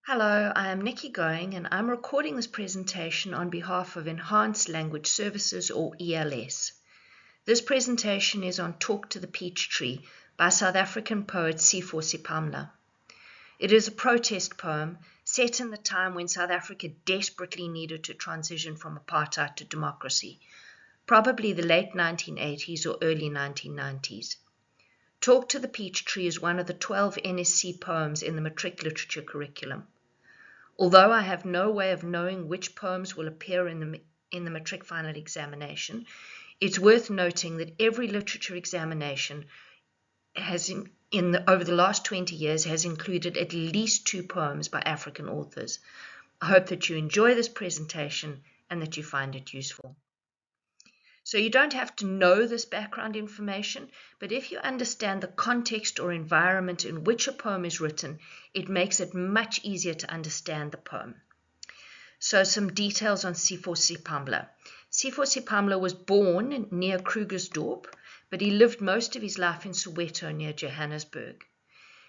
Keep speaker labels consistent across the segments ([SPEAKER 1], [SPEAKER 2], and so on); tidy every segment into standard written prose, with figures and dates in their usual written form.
[SPEAKER 1] Hello, I am Nikki Going and I'm recording this presentation on behalf of Enhanced Language Services or ELS. This presentation is on Talk to the Peach Tree by South African poet Sipho Sepamla. It is a protest poem set in the time when South Africa desperately needed to transition from apartheid to democracy, probably the late 1980s or early 1990s. Talk to the Peach Tree is one of the 12 NSC poems in the matric literature curriculum. Although I have no way of knowing which poems will appear in the matric final examination, it's worth noting that every literature examination over the last 20 years has included at least 2 poems by African authors. I hope that you enjoy this presentation and that you find it useful. So you don't have to know this background information, but if you understand the context or environment in which a poem is written, it makes it much easier to understand the poem. So some details on Sipho Sepamla. Sipho Sepamla was born near Krugersdorp, but he lived most of his life in Soweto near Johannesburg.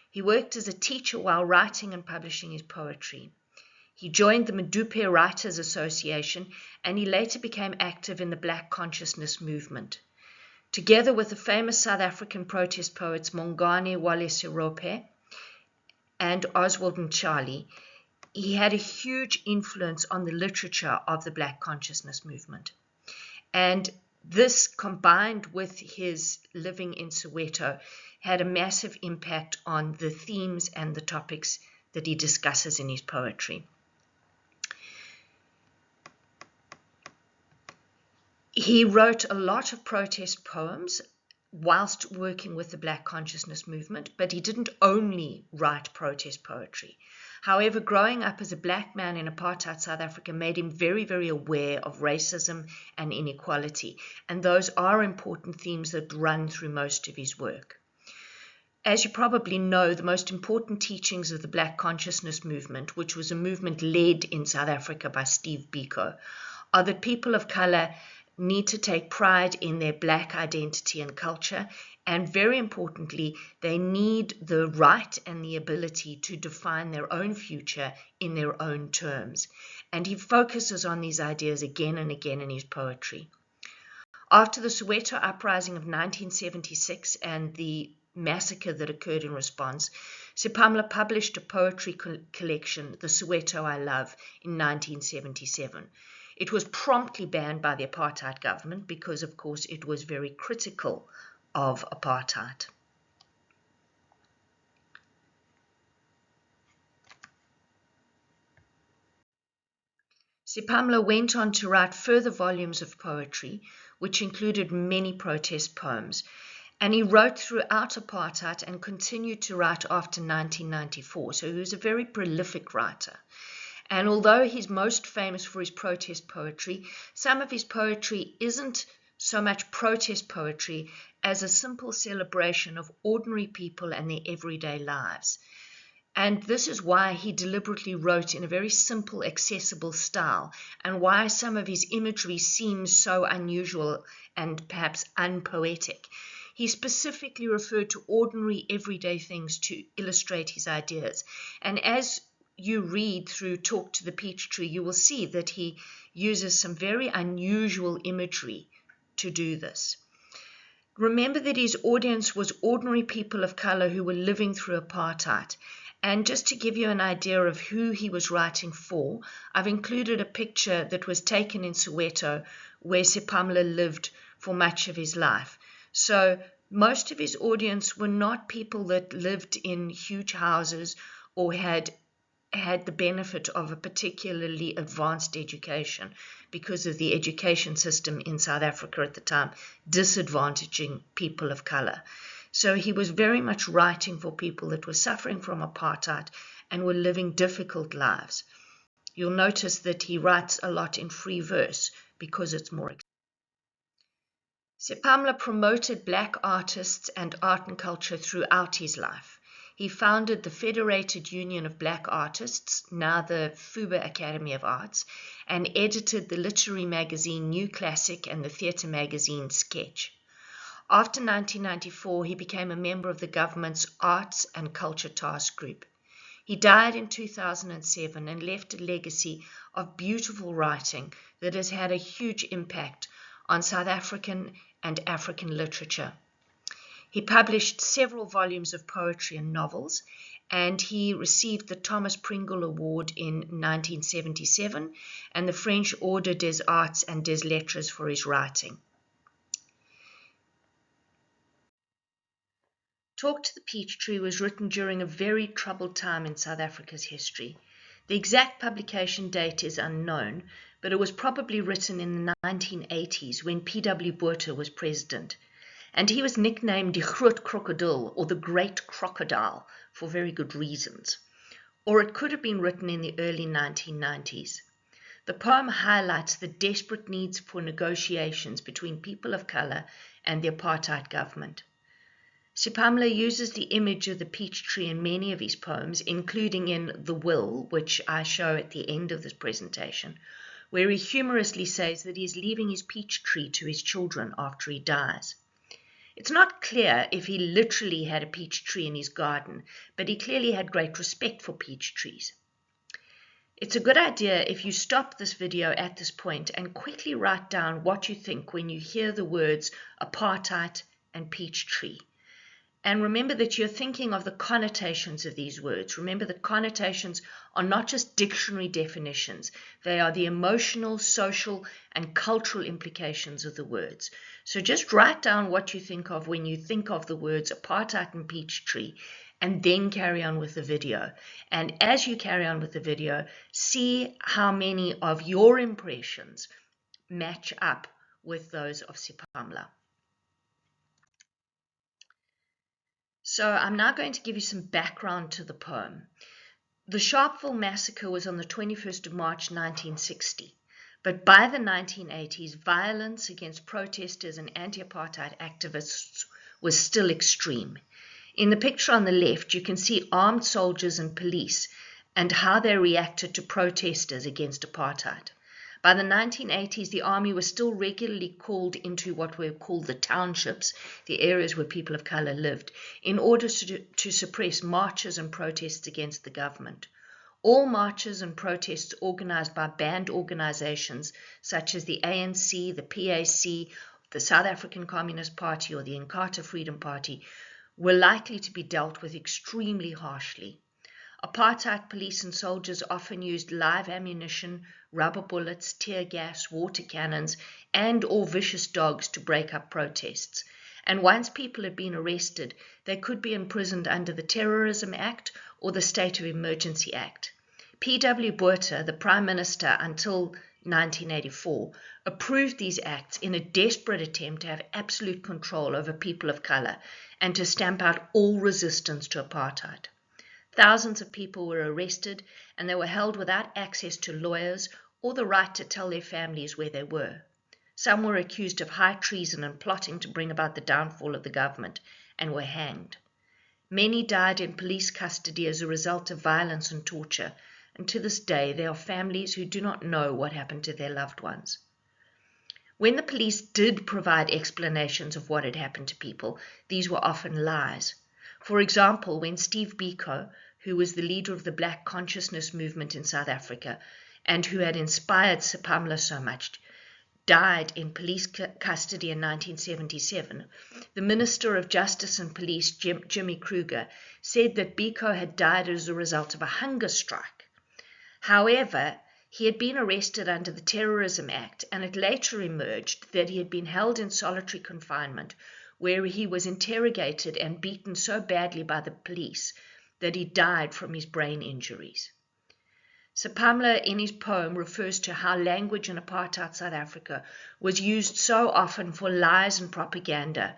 [SPEAKER 1] He worked as a teacher while writing and publishing his poetry. He joined the Medupe Writers Association and he later became active in the Black Consciousness movement. Together with the famous South African protest poets Mongane Wale Serope and Oswald Mtshali, he had a huge influence on the literature of the Black Consciousness movement. And this, combined with his living in Soweto, had a massive impact on the themes and the topics that he discusses in his poetry. He wrote a lot of protest poems whilst working with the Black Consciousness movement, but he didn't only write protest poetry. However, growing up as a black man in apartheid South Africa made him very, very aware of racism and inequality, and those are important themes that run through most of his work. As you probably know, the most important teachings of the Black Consciousness movement, which was a movement led in South Africa by Steve Biko, are that people of color need to take pride in their black identity and culture, and very importantly, they need the right and the ability to define their own future in their own terms. And he focuses on these ideas again and again in his poetry. After the Soweto uprising of 1976 and the massacre that occurred in response, Sepamla published a poetry collection, The Soweto I Love, in 1977. It was promptly banned by the apartheid government because, of course, it was very critical of apartheid. Sepamla went on to write further volumes of poetry, which included many protest poems, and he wrote throughout apartheid and continued to write after 1994, so he was a very prolific writer. And although he's most famous for his protest poetry, some of his poetry isn't so much protest poetry as a simple celebration of ordinary people and their everyday lives. And this is why he deliberately wrote in a very simple, accessible style, and why some of his imagery seems so unusual and perhaps unpoetic. He specifically referred to ordinary, everyday things to illustrate his ideas. And as you read through Talk to the Peach Tree, you will see that he uses some very unusual imagery to do this. Remember that his audience was ordinary people of color who were living through apartheid. And just to give you an idea of who he was writing for, I've included a picture that was taken in Soweto where Sepamla lived for much of his life. So most of his audience were not people that lived in huge houses or had the benefit of a particularly advanced education because of the education system in South Africa at the time, disadvantaging people of color. So he was very much writing for people that were suffering from apartheid and were living difficult lives. You'll notice that he writes a lot in free verse because it's more. Sepamla promoted black artists and art and culture throughout his life. He founded the Federated Union of Black Artists, now the Fuba Academy of Arts, and edited the literary magazine New Classic and the theatre magazine Sketch. After 1994, he became a member of the government's Arts and Culture Task Group. He died in 2007 and left a legacy of beautiful writing that has had a huge impact on South African and African literature. He published several volumes of poetry and novels, and he received the Thomas Pringle Award in 1977 and the French Order des Arts and des Lettres for his writing. Talk to the Peach Tree was written during a very troubled time in South Africa's history. The exact publication date is unknown, but it was probably written in the 1980s when P.W. Botha was president. And he was nicknamed Die Groot Krokodil, or the Great Crocodile, for very good reasons. Or it could have been written in the early 1990s. The poem highlights the desperate needs for negotiations between people of color and the apartheid government. Sepamla uses the image of the peach tree in many of his poems, including in The Will, which I show at the end of this presentation, where he humorously says that he is leaving his peach tree to his children after he dies. It's not clear if he literally had a peach tree in his garden, but he clearly had great respect for peach trees. It's a good idea if you stop this video at this point and quickly write down what you think when you hear the words apartheid and peach tree. And remember that you're thinking of the connotations of these words. Remember that connotations are not just dictionary definitions. They are the emotional, social, and cultural implications of the words. So just write down what you think of when you think of the words apartheid and peach tree, and then carry on with the video. And as you carry on with the video, see how many of your impressions match up with those of Sepamla. So I'm now going to give you some background to the poem. The Sharpeville massacre was on the 21st of March 1960, but by the 1980s, violence against protesters and anti-apartheid activists was still extreme. In the picture on the left, you can see armed soldiers and police and how they reacted to protesters against apartheid. By the 1980s, the army was still regularly called into what were called the townships, the areas where people of color lived, in order to suppress marches and protests against the government. All marches and protests organized by banned organizations such as the ANC, the PAC, the South African Communist Party, or the Inkatha Freedom Party were likely to be dealt with extremely harshly. Apartheid police and soldiers often used live ammunition, rubber bullets, tear gas, water cannons, and or vicious dogs to break up protests. And once people had been arrested, they could be imprisoned under the Terrorism Act or the State of Emergency Act. P.W. Botha, the Prime Minister until 1984, approved these acts in a desperate attempt to have absolute control over people of color and to stamp out all resistance to apartheid. Thousands of people were arrested, and they were held without access to lawyers or the right to tell their families where they were. Some were accused of high treason and plotting to bring about the downfall of the government, and were hanged. Many died in police custody as a result of violence and torture, and to this day there are families who do not know what happened to their loved ones. When the police did provide explanations of what had happened to people, these were often lies. For example, when Steve Biko, who was the leader of the Black Consciousness movement in South Africa and who had inspired Sepamla so much, died in police custody in 1977, the Minister of Justice and Police, Jimmy Kruger, said that Biko had died as a result of a hunger strike. However, he had been arrested under the Terrorism Act, and it later emerged that he had been held in solitary confinement, where he was interrogated and beaten so badly by the police that he died from his brain injuries. Sepamla, in his poem, refers to how language in apartheid South Africa was used so often for lies and propaganda,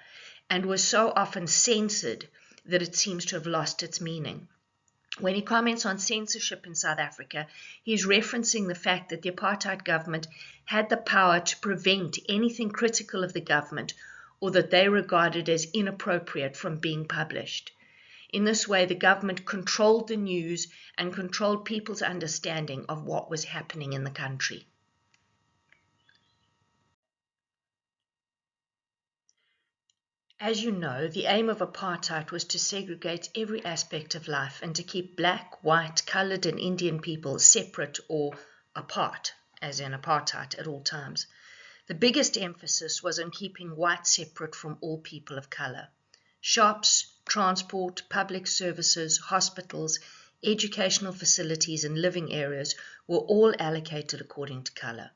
[SPEAKER 1] and was so often censored that it seems to have lost its meaning. When he comments on censorship in South Africa, he's referencing the fact that the apartheid government had the power to prevent anything critical of the government or that they regarded as inappropriate from being published. In this way, the government controlled the news and controlled people's understanding of what was happening in the country. As you know, the aim of apartheid was to segregate every aspect of life and to keep black, white, coloured, and Indian people separate or apart, as in apartheid, at all times. The biggest emphasis was on keeping white separate from all people of colour. Shops, transport, public services, hospitals, educational facilities, and living areas were all allocated according to colour.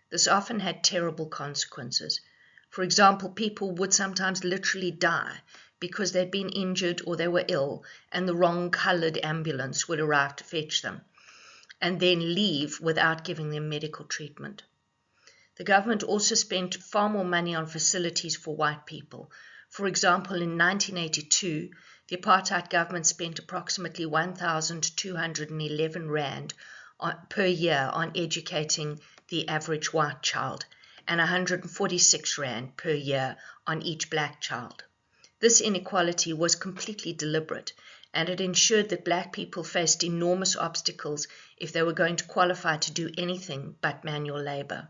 [SPEAKER 1] This often had terrible consequences. For example, people would sometimes literally die because they'd been injured or they were ill, and the wrong coloured ambulance would arrive to fetch them, and then leave without giving them medical treatment. The government also spent far more money on facilities for white people. For example, in 1982, the apartheid government spent approximately 1,211 rand per year on educating the average white child, and 146 rand per year on each black child. This inequality was completely deliberate, and it ensured that black people faced enormous obstacles if they were going to qualify to do anything but manual labour.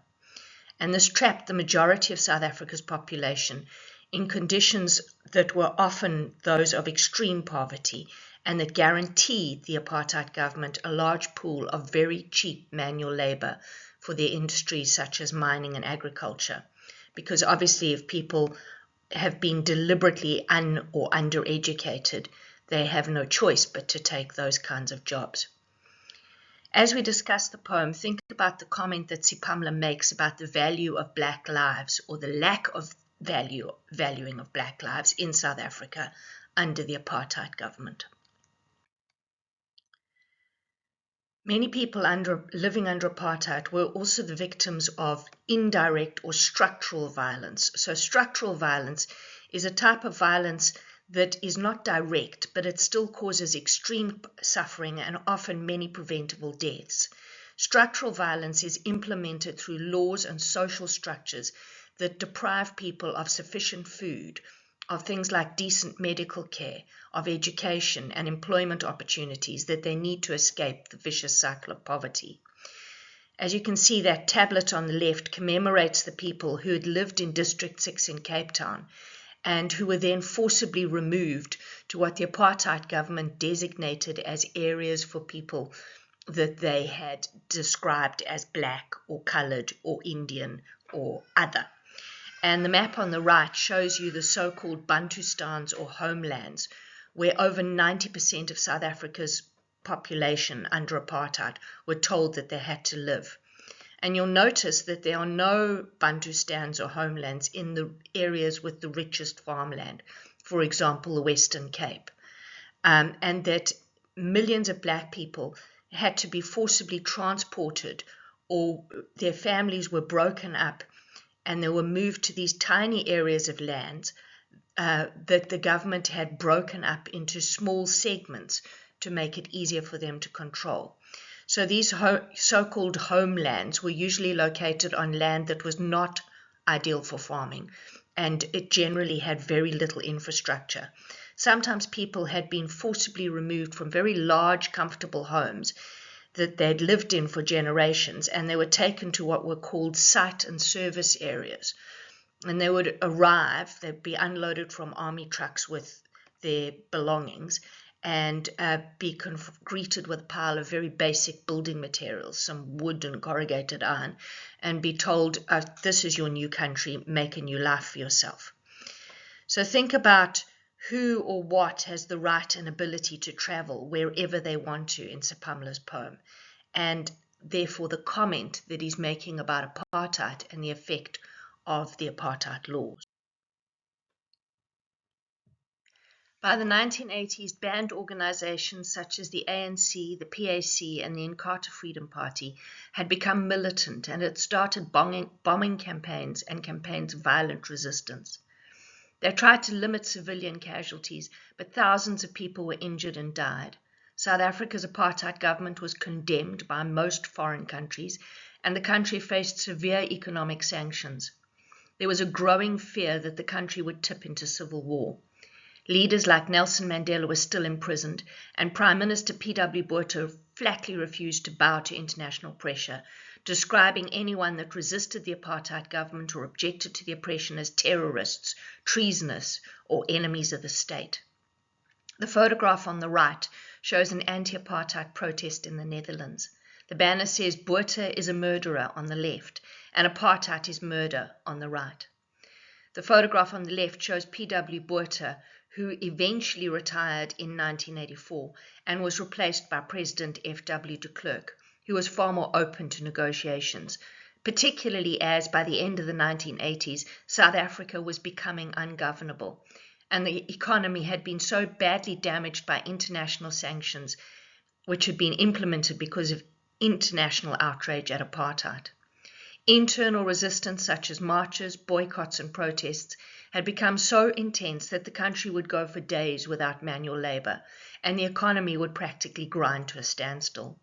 [SPEAKER 1] And this trapped the majority of South Africa's population in conditions that were often those of extreme poverty, and that guaranteed the apartheid government a large pool of very cheap manual labour for their industries such as mining and agriculture. Because obviously if people have been deliberately or undereducated, they have no choice but to take those kinds of jobs. As we discuss the poem, think about the comment that Sepamla makes about the value of black lives, or the lack of valuing of black lives in South Africa under the apartheid government. Many people living under apartheid were also the victims of indirect or structural violence. So structural violence is a type of violence that is not direct, but it still causes extreme suffering and often many preventable deaths. Structural violence is implemented through laws and social structures that deprive people of sufficient food, of things like decent medical care, of education and employment opportunities that they need to escape the vicious cycle of poverty. As you can see, that tablet on the left commemorates the people who had lived in District 6 in Cape Town and who were then forcibly removed to what the apartheid government designated as areas for people that they had described as black or coloured or Indian or other. And the map on the right shows you the so-called Bantustans or homelands, where over 90% of South Africa's population under apartheid were told that they had to live. And you'll notice that there are no Bantustans or homelands in the areas with the richest farmland, for example, the Western Cape, and that millions of black people had to be forcibly transported, or their families were broken up and they were moved to these tiny areas of land that the government had broken up into small segments to make it easier for them to control. So these so-called homelands were usually located on land that was not ideal for farming, and it generally had very little infrastructure. Sometimes people had been forcibly removed from very large, comfortable homes that they'd lived in for generations, and they were taken to what were called site and service areas. And they would arrive, they'd be unloaded from army trucks with their belongings, and be greeted with a pile of very basic building materials, some wood and corrugated iron, and be told, this is your new country, make a new life for yourself. So think about who or what has the right and ability to travel wherever they want to in Sepamla's poem, and therefore the comment that he's making about apartheid and the effect of the apartheid laws. By the 1980s, banned organizations such as the ANC, the PAC, and the Inkatha Freedom Party had become militant and had started bombing campaigns and campaigns of violent resistance. They tried to limit civilian casualties, but thousands of people were injured and died. South Africa's apartheid government was condemned by most foreign countries, and the country faced severe economic sanctions. There was a growing fear that the country would tip into civil war. Leaders like Nelson Mandela were still imprisoned, and Prime Minister P.W. Botha flatly refused to bow to international pressure, describing anyone that resisted the apartheid government or objected to the oppression as terrorists, treasonous, or enemies of the state. The photograph on the right shows an anti-apartheid protest in the Netherlands. The banner says Botha is a murderer on the left and apartheid is murder on the right. The photograph on the left shows P.W. Botha, who eventually retired in 1984 and was replaced by President F.W. de Klerk, who was far more open to negotiations, particularly as by the end of the 1980s, South Africa was becoming ungovernable, and the economy had been so badly damaged by international sanctions, which had been implemented because of international outrage at apartheid. Internal resistance, such as marches, boycotts, and protests, had become so intense that the country would go for days without manual labor, and the economy would practically grind to a standstill.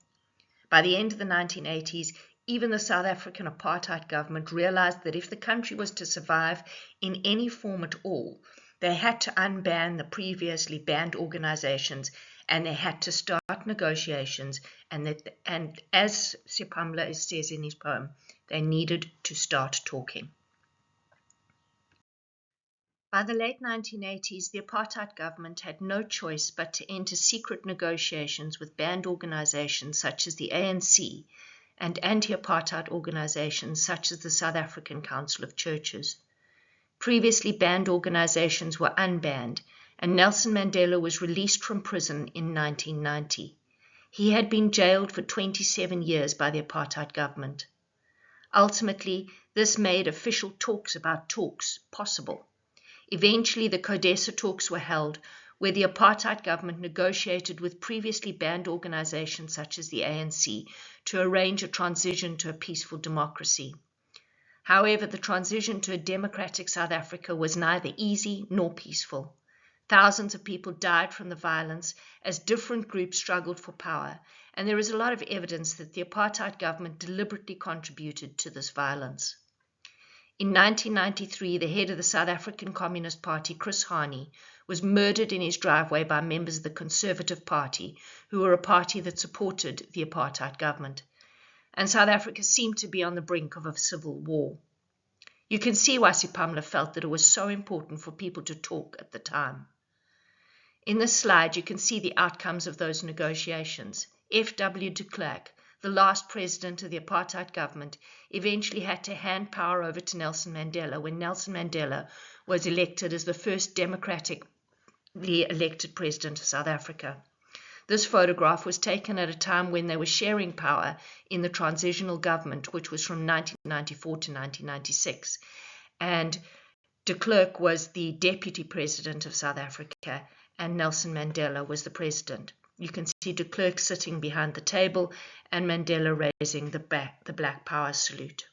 [SPEAKER 1] By the end of the 1980s, even the South African apartheid government realized that if the country was to survive in any form at all, they had to unban the previously banned organizations, and they had to start negotiations, and as Sepamla says in his poem, they needed to start talking. By the late 1980s, the apartheid government had no choice but to enter secret negotiations with banned organizations such as the ANC and anti-apartheid organizations such as the South African Council of Churches. Previously banned organizations were unbanned, and Nelson Mandela was released from prison in 1990. He had been jailed for 27 years by the apartheid government. Ultimately, this made official talks about talks possible. Eventually, the CODESA talks were held, where the apartheid government negotiated with previously banned organizations such as the ANC to arrange a transition to a peaceful democracy. However, the transition to a democratic South Africa was neither easy nor peaceful. Thousands of people died from the violence as different groups struggled for power, and there is a lot of evidence that the apartheid government deliberately contributed to this violence. In 1993, the head of the South African Communist Party, Chris Hani, was murdered in his driveway by members of the Conservative Party, who were a party that supported the apartheid government. And South Africa seemed to be on the brink of a civil war. You can see why Sepamla felt that it was so important for people to talk at the time. In this slide, you can see the outcomes of those negotiations. F.W. de Klerk, the last president of the apartheid government, eventually had to hand power over to Nelson Mandela when Nelson Mandela was elected as the first democratically elected president of South Africa. This photograph was taken at a time when they were sharing power in the transitional government, which was from 1994 to 1996. And de Klerk was the deputy president of South Africa, and Nelson Mandela was the president. You can see de Klerk sitting behind the table and Mandela raising the Black Power salute.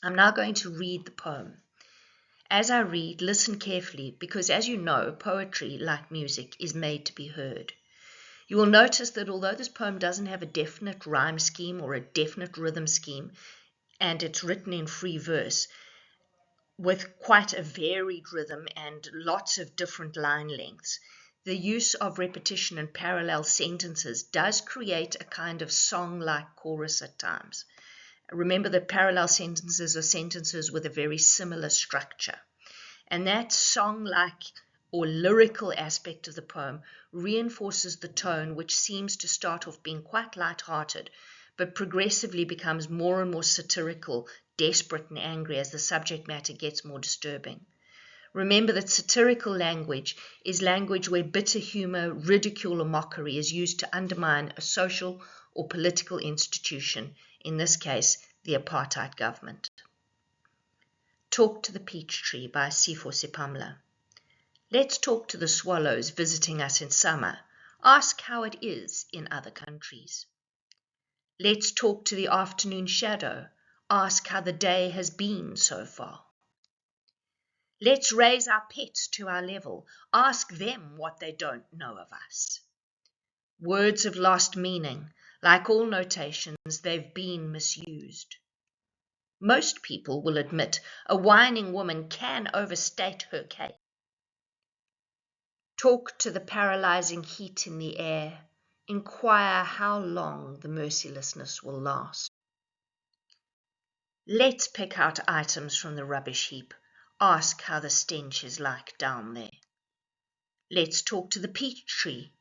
[SPEAKER 1] I'm now going to read the poem. As I read, listen carefully, because as you know, poetry, like music, is made to be heard. You will notice that although this poem doesn't have a definite rhyme scheme or a definite rhythm scheme, and it's written in free verse, with quite a varied rhythm and lots of different line lengths, the use of repetition and parallel sentences does create a kind of song-like chorus at times. Remember that parallel sentences are sentences with a very similar structure. And that song-like or lyrical aspect of the poem reinforces the tone, which seems to start off being quite light-hearted, but progressively becomes more and more satirical, desperate and angry as the subject matter gets more disturbing. Remember that satirical language is language where bitter humor, ridicule, or mockery is used to undermine a social or political institution, in this case, the apartheid government. Talk to the Peach Tree by Sipho Sepamla. Let's talk to the swallows visiting us in summer. Ask how it is in other countries. Let's talk to the afternoon shadow. Ask how the day has been so far. Let's raise our pets to our level. Ask them what they don't know of us. Words have lost meaning. Like all notations, they've been misused. Most people will admit a whining woman can overstate her case. Talk to the paralyzing heat in the air. Inquire how long the mercilessness will last. Let's pick out items from the rubbish heap. Ask how the stench is like down there. Let's talk to the peach tree.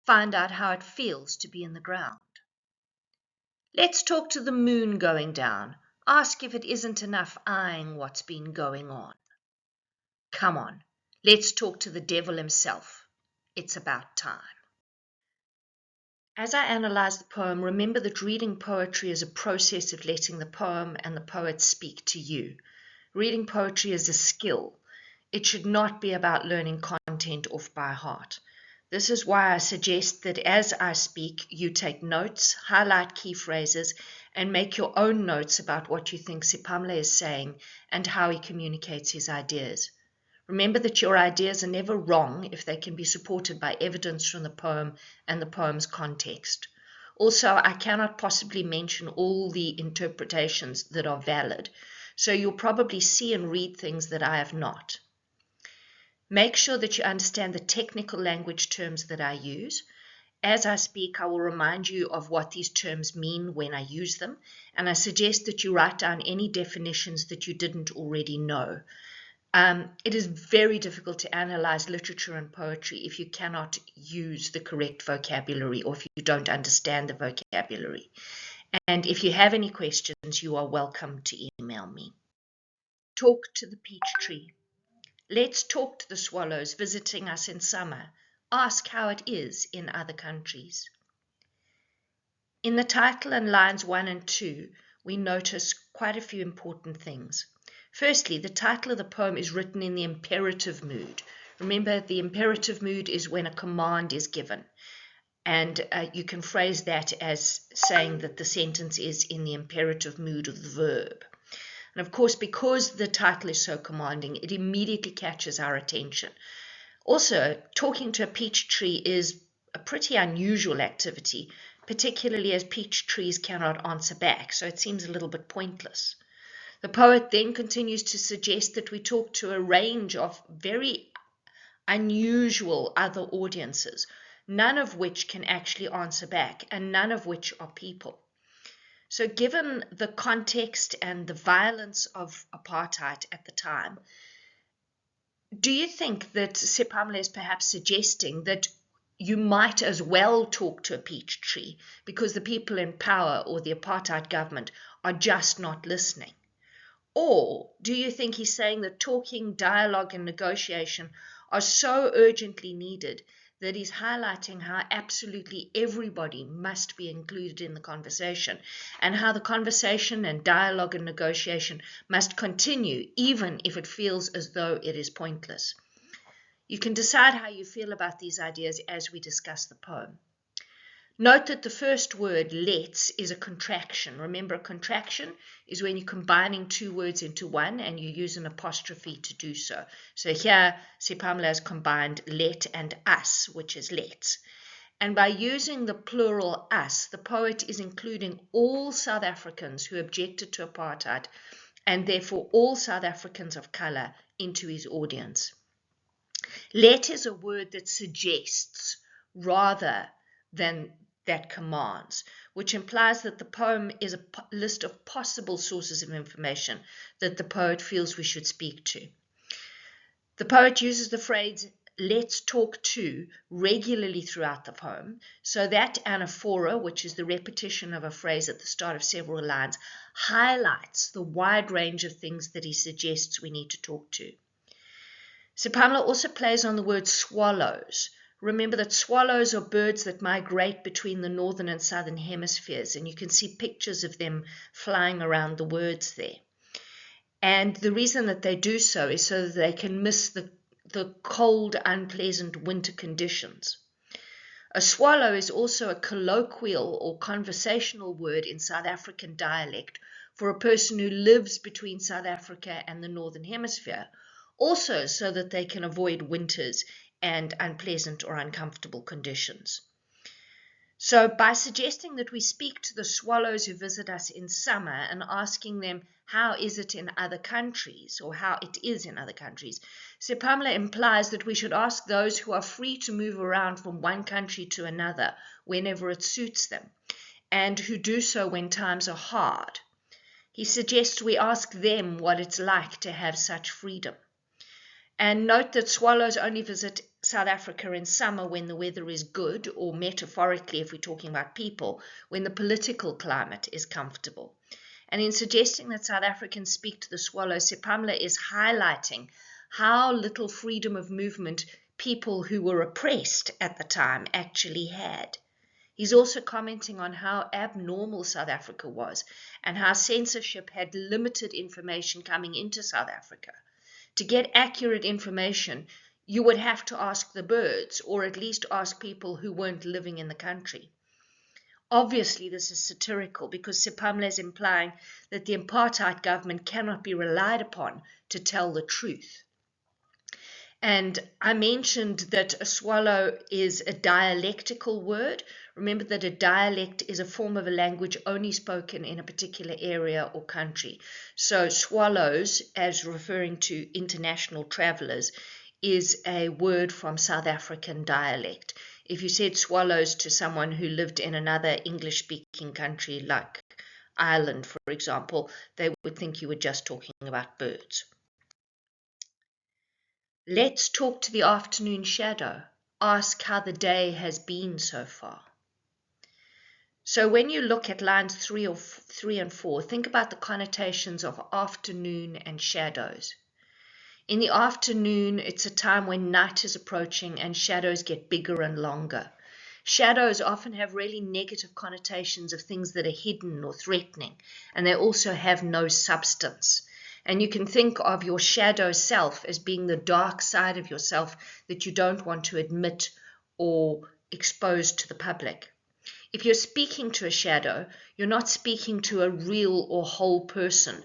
[SPEAKER 1] Find out how it feels to be in the ground. Let's talk to the moon going down. Ask if it isn't enough eyeing what's been going on. Come on, let's talk to the devil himself. It's about time. As I analyze the poem, remember that reading poetry is a process of letting the poem and the poet speak to you. Reading poetry is a skill. It should not be about learning content off by heart. This is why I suggest that as I speak, you take notes, highlight key phrases, and make your own notes about what you think Sepamla is saying and how he communicates his ideas. Remember that your ideas are never wrong if they can be supported by evidence from the poem and the poem's context. Also, I cannot possibly mention all the interpretations that are valid, so you'll probably see and read things that I have not. Make sure that you understand the technical language terms that I use. As I speak, I will remind you of what these terms mean when I use them, and I suggest that you write down any definitions that you didn't already know. It is very difficult to analyze literature and poetry if you cannot use the correct vocabulary or if you don't understand the vocabulary. And if you have any questions, you are welcome to email me. Talk to the peach tree. Let's talk to the swallows visiting us in summer. Ask how it is in other countries. In the title and lines 1 and 2, we notice quite a few important things. Firstly, the title of the poem is written in the imperative mood. Remember, the imperative mood is when a command is given. And you can phrase that as saying that the sentence is in the imperative mood of the verb. And of course, because the title is so commanding, it immediately catches our attention. Also, talking to a peach tree is a pretty unusual activity, particularly as peach trees cannot answer back, so it seems a little bit pointless. The poet then continues to suggest that we talk to a range of very unusual other audiences, none of which can actually answer back, and none of which are people. So given the context and the violence of apartheid at the time, do you think that Sepamla is perhaps suggesting that you might as well talk to a peach tree because the people in power or the apartheid government are just not listening? Or do you think he's saying that talking, dialogue, and negotiation are so urgently needed that he's highlighting how absolutely everybody must be included in the conversation and how the conversation and dialogue and negotiation must continue even if it feels as though it is pointless? You can decide how you feel about these ideas as we discuss the poem. Note that the first word, let's, is a contraction. Remember, a contraction is when you're combining two words into one and you use an apostrophe to do so. So here, Sepamla has combined let and us, which is let's. And by using the plural us, the poet is including all South Africans who objected to apartheid and therefore all South Africans of color into his audience. Let is a word that suggests rather than that commands, which implies that the poem is a list of possible sources of information that the poet feels we should speak to. The poet uses the phrase let's talk to regularly throughout the poem, so that anaphora, which is the repetition of a phrase at the start of several lines, highlights the wide range of things that he suggests we need to talk to. Sepamla also plays on the word swallows. Remember that swallows are birds that migrate between the northern and southern hemispheres, and you can see pictures of them flying around the words there. And the reason that they do so is so that they can miss the cold, unpleasant winter conditions. A swallow is also a colloquial or conversational word in South African dialect for a person who lives between South Africa and the northern hemisphere, also so that they can avoid winters and unpleasant or uncomfortable conditions. So by suggesting that we speak to the swallows who visit us in summer and asking them how is it in other countries, or how it is in other countries. Sepamla implies that we should ask those who are free to move around from one country to another whenever it suits them, and who do so when times are hard. He suggests we ask them what it's like to have such freedom. And note that swallows only visit South Africa in summer when the weather is good, or metaphorically, if we're talking about people, when the political climate is comfortable. And in suggesting that South Africans speak to the swallow, Sepamla is highlighting how little freedom of movement people who were oppressed at the time actually had. He's also commenting on how abnormal South Africa was and how censorship had limited information coming into South Africa. To get accurate information, you would have to ask the birds, or at least ask people who weren't living in the country. Obviously, this is satirical because Sepamla is implying that the apartheid government cannot be relied upon to tell the truth. And I mentioned that a swallow is a dialectical word. Remember that a dialect is a form of a language only spoken in a particular area or country. So swallows, as referring to international travelers, is a word from South African dialect. If you said swallows to someone who lived in another English-speaking country like Ireland, for example, they would think you were just talking about birds. Let's talk to the afternoon shadow. Ask how the day has been so far. So when you look at lines 3 and 4, think about the connotations of afternoon and shadows. In the afternoon, it's a time when night is approaching and shadows get bigger and longer. Shadows often have really negative connotations of things that are hidden or threatening, and they also have no substance. And you can think of your shadow self as being the dark side of yourself that you don't want to admit or expose to the public. If you're speaking to a shadow, you're not speaking to a real or whole person,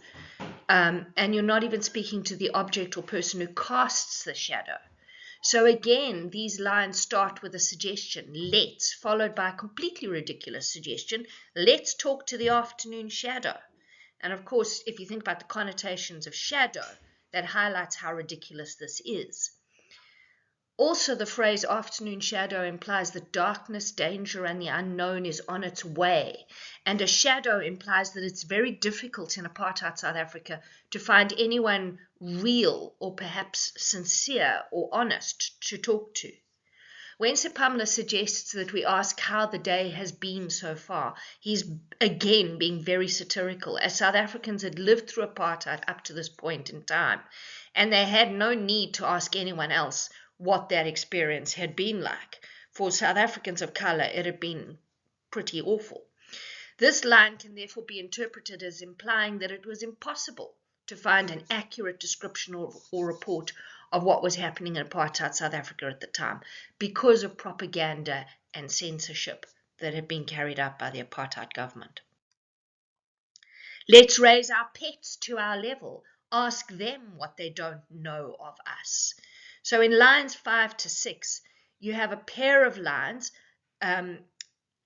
[SPEAKER 1] and you're not even speaking to the object or person who casts the shadow. So again, these lines start with a suggestion, let's, followed by a completely ridiculous suggestion, let's talk to the afternoon shadow. And of course, if you think about the connotations of shadow, that highlights how ridiculous this is. Also, the phrase afternoon shadow implies that darkness, danger, and the unknown is on its way. And a shadow implies that it's very difficult in apartheid South Africa to find anyone real or perhaps sincere or honest to talk to. When Sepamla suggests that we ask how the day has been so far, he's again being very satirical, as South Africans had lived through apartheid up to this point in time, and they had no need to ask anyone else what that experience had been like. For South Africans of colour, it had been pretty awful. This line can therefore be interpreted as implying that it was impossible to find an accurate description or report of what was happening in apartheid South Africa at the time because of propaganda and censorship that had been carried out by the apartheid government. Let's raise our pets to our level. Ask them what they don't know of us. So in lines 5 to 6, you have a pair of lines,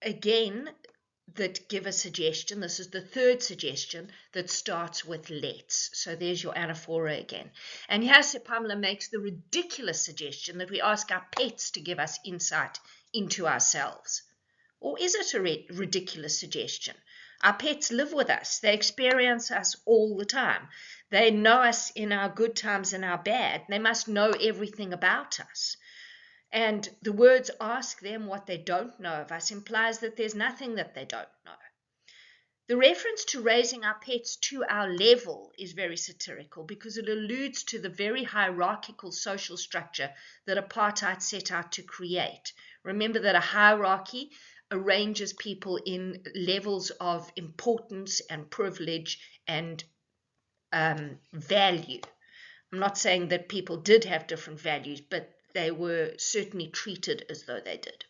[SPEAKER 1] again, that give a suggestion. This is the third suggestion that starts with let's. So there's your anaphora again. And here Sepamla makes the ridiculous suggestion that we ask our pets to give us insight into ourselves. Or is it a ridiculous suggestion? Our pets live with us. They experience us all the time. They know us in our good times and our bad. They must know everything about us. And the words ask them what they don't know of us implies that there's nothing that they don't know. The reference to raising our pets to our level is very satirical because it alludes to the very hierarchical social structure that apartheid set out to create. Remember that a hierarchy arranges people in levels of importance and privilege and value. I'm not saying that people did have different values, but they were certainly treated as though they did.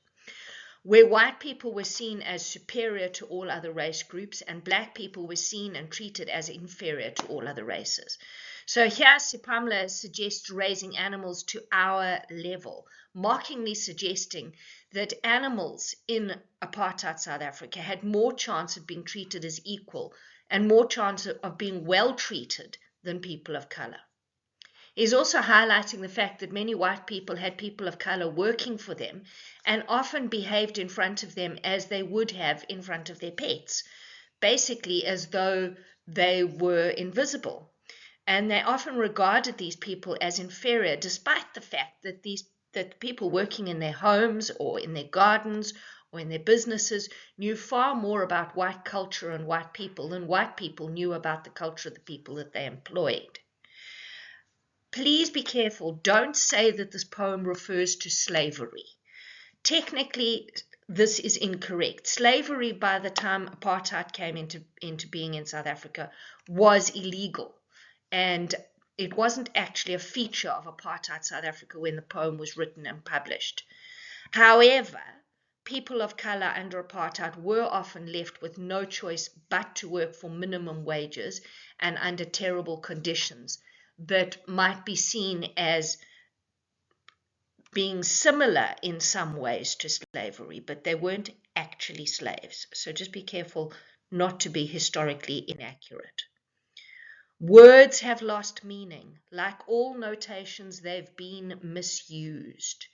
[SPEAKER 1] Where white people were seen as superior to all other race groups and black people were seen and treated as inferior to all other races. So here Sepamla suggests raising animals to our level, mockingly suggesting that animals in apartheid South Africa had more chance of being treated as equal and more chance of being well treated than people of color. He's also highlighting the fact that many white people had people of color working for them and often behaved in front of them as they would have in front of their pets, basically as though they were invisible. And they often regarded these people as inferior, despite the fact that people working in their homes or in their gardens or in their businesses knew far more about white culture and white people than white people knew about the culture of the people that they employed. Please be careful. Don't say that this poem refers to slavery. Technically, this is incorrect. Slavery, by the time apartheid came into being in South Africa, was illegal. And it wasn't actually a feature of apartheid South Africa when the poem was written and published. However, people of color under apartheid were often left with no choice but to work for minimum wages and under terrible conditions that might be seen as being similar in some ways to slavery, but they weren't actually slaves. So just be careful not to be historically inaccurate. Words have lost meaning. Like all notations, they've been misused.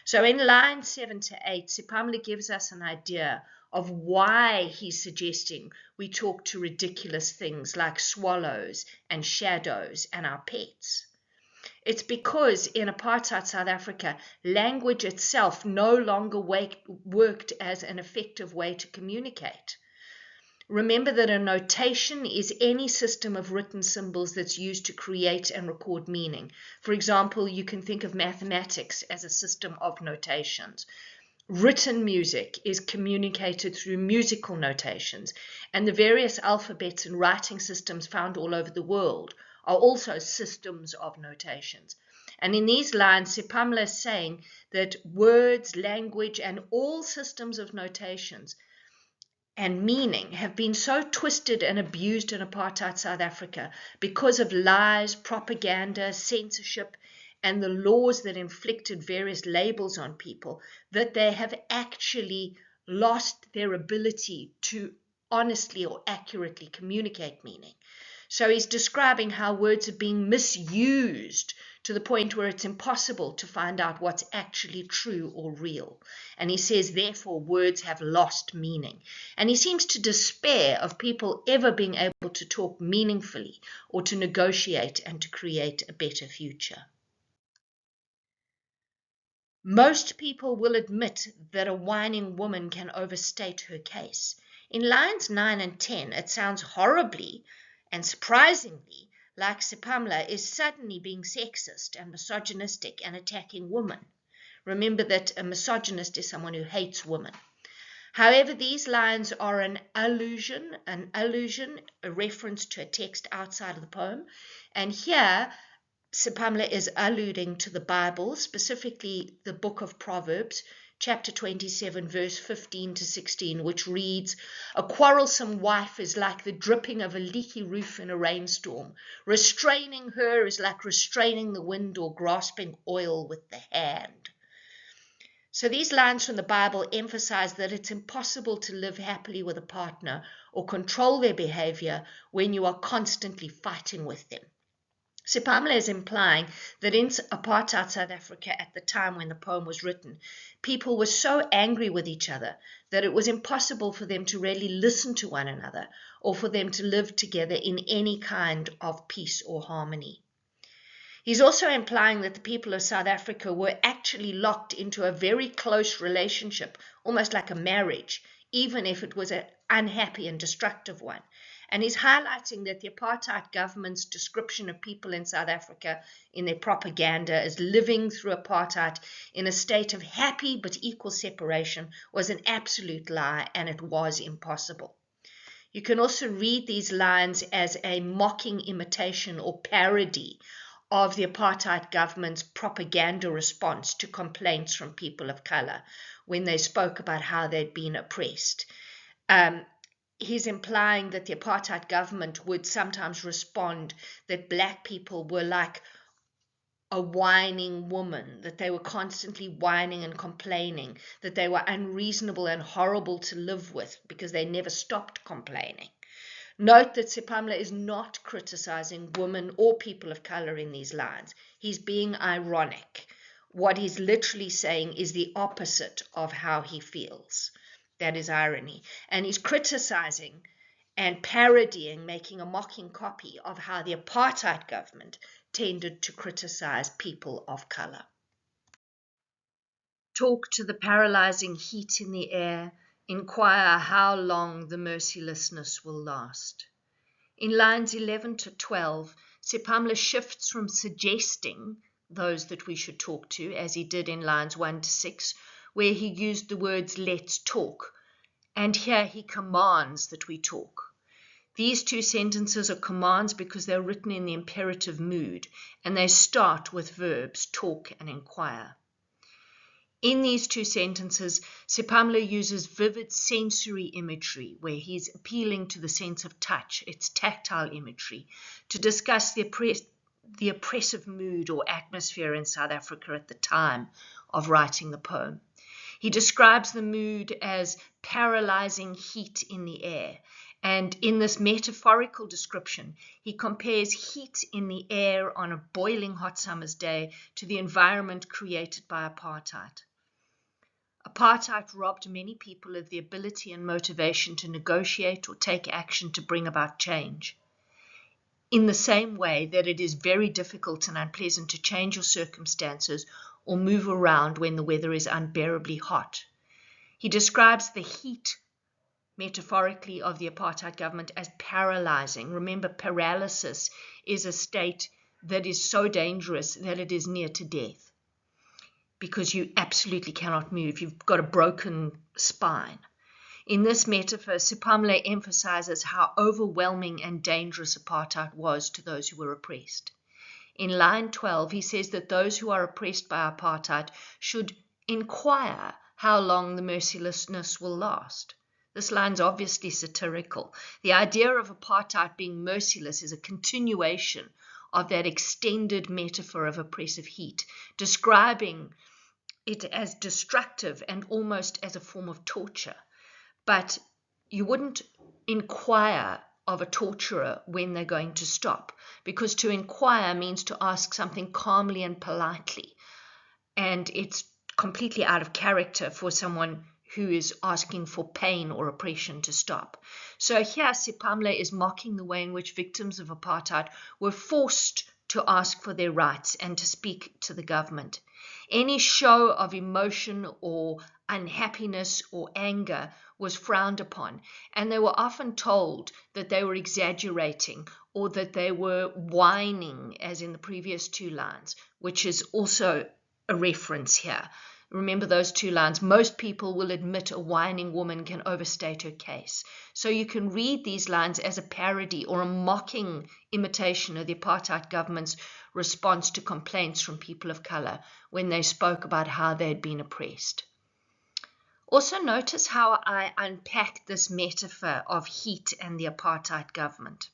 [SPEAKER 1] So in line 7 to 8, Sepamla gives us an idea of why he's suggesting we talk to ridiculous things like swallows and shadows and our pets. It's because in apartheid South Africa, language itself no longer worked as an effective way to communicate. Remember that a notation is any system of written symbols that's used to create and record meaning. For example, you can think of mathematics as a system of notations. Written music is communicated through musical notations, and the various alphabets and writing systems found all over the world are also systems of notations. And in these lines, Sepamla is saying that words, language, and all systems of notations and meaning have been so twisted and abused in apartheid South Africa because of lies, propaganda, censorship, and the laws that inflicted various labels on people that they have actually lost their ability to honestly or accurately communicate meaning. So he's describing how words are being misused to the point where it's impossible to find out what's actually true or real. And he says, therefore, words have lost meaning. And he seems to despair of people ever being able to talk meaningfully or to negotiate and to create a better future. Most people will admit that a whining woman can overstate her case. In lines 9 and 10, it sounds horribly and surprisingly like Sepamla is suddenly being sexist and misogynistic and attacking women. Remember that a misogynist is someone who hates women. However, these lines are an allusion, a reference to a text outside of the poem. And here, Sepamla is alluding to the Bible, specifically the book of Proverbs, chapter 27, verse 15 to 16, which reads, "A quarrelsome wife is like the dripping of a leaky roof in a rainstorm. Restraining her is like restraining the wind or grasping oil with the hand." So these lines from the Bible emphasize that it's impossible to live happily with a partner or control their behavior when you are constantly fighting with them. Sepamla is implying that in apartheid South Africa at the time when the poem was written, people were so angry with each other that it was impossible for them to really listen to one another or for them to live together in any kind of peace or harmony. He's also implying that the people of South Africa were actually locked into a very close relationship, almost like a marriage, even if it was an unhappy and destructive one. And he's highlighting that the apartheid government's description of people in South Africa in their propaganda as living through apartheid in a state of happy but equal separation was an absolute lie, and it was impossible. You can also read these lines as a mocking imitation or parody of the apartheid government's propaganda response to complaints from people of color when they spoke about how they'd been oppressed. He's implying that the apartheid government would sometimes respond that black people were like a whining woman, that they were constantly whining and complaining, that they were unreasonable and horrible to live with because they never stopped complaining. Note that Sepamla is not criticizing women or people of color in these lines. He's being ironic. What he's literally saying is the opposite of how he feels. That is irony. And he's criticizing and parodying, making a mocking copy of how the apartheid government tended to criticize people of color. Talk to the paralyzing heat in the air, inquire how long the mercilessness will last. In lines 11 to 12, Sepamla shifts from suggesting those that we should talk to, as he did in lines 1 to 6, where he used the words let's talk, and here he commands that we talk. These two sentences are commands because they're written in the imperative mood, and they start with verbs talk and inquire. In these two sentences, Sepamla uses vivid sensory imagery, where he's appealing to the sense of touch, it's tactile imagery, to discuss the oppressive mood or atmosphere in South Africa at the time of writing the poem. He describes the mood as paralyzing heat in the air, and in this metaphorical description, he compares heat in the air on a boiling hot summer's day to the environment created by apartheid. Apartheid robbed many people of the ability and motivation to negotiate or take action to bring about change. In the same way that it is very difficult and unpleasant to change your circumstances or move around when the weather is unbearably hot. He describes the heat, metaphorically, of the apartheid government as paralyzing. Remember, paralysis is a state that is so dangerous that it is near to death, because you absolutely cannot move. You've got a broken spine. In this metaphor, Sepamla emphasizes how overwhelming and dangerous apartheid was to those who were oppressed. In line 12, he says that those who are oppressed by apartheid should inquire how long the mercilessness will last. This line's obviously satirical. The idea of apartheid being merciless is a continuation of that extended metaphor of oppressive heat, describing it as destructive and almost as a form of torture. But you wouldn't inquire of a torturer when they're going to stop, because to inquire means to ask something calmly and politely, and it's completely out of character for someone who is asking for pain or oppression to stop. So here Sepamla is mocking the way in which victims of apartheid were forced to ask for their rights and to speak to the government. Any show of emotion or unhappiness or anger was frowned upon, and they were often told that they were exaggerating or that they were whining, as in the previous two lines, which is also a reference here. Remember those two lines. Most people will admit a whining woman can overstate her case. So you can read these lines as a parody or a mocking imitation of the apartheid government's response to complaints from people of color when they spoke about how they had been oppressed. Also notice how I unpack this metaphor of heat and the apartheid government.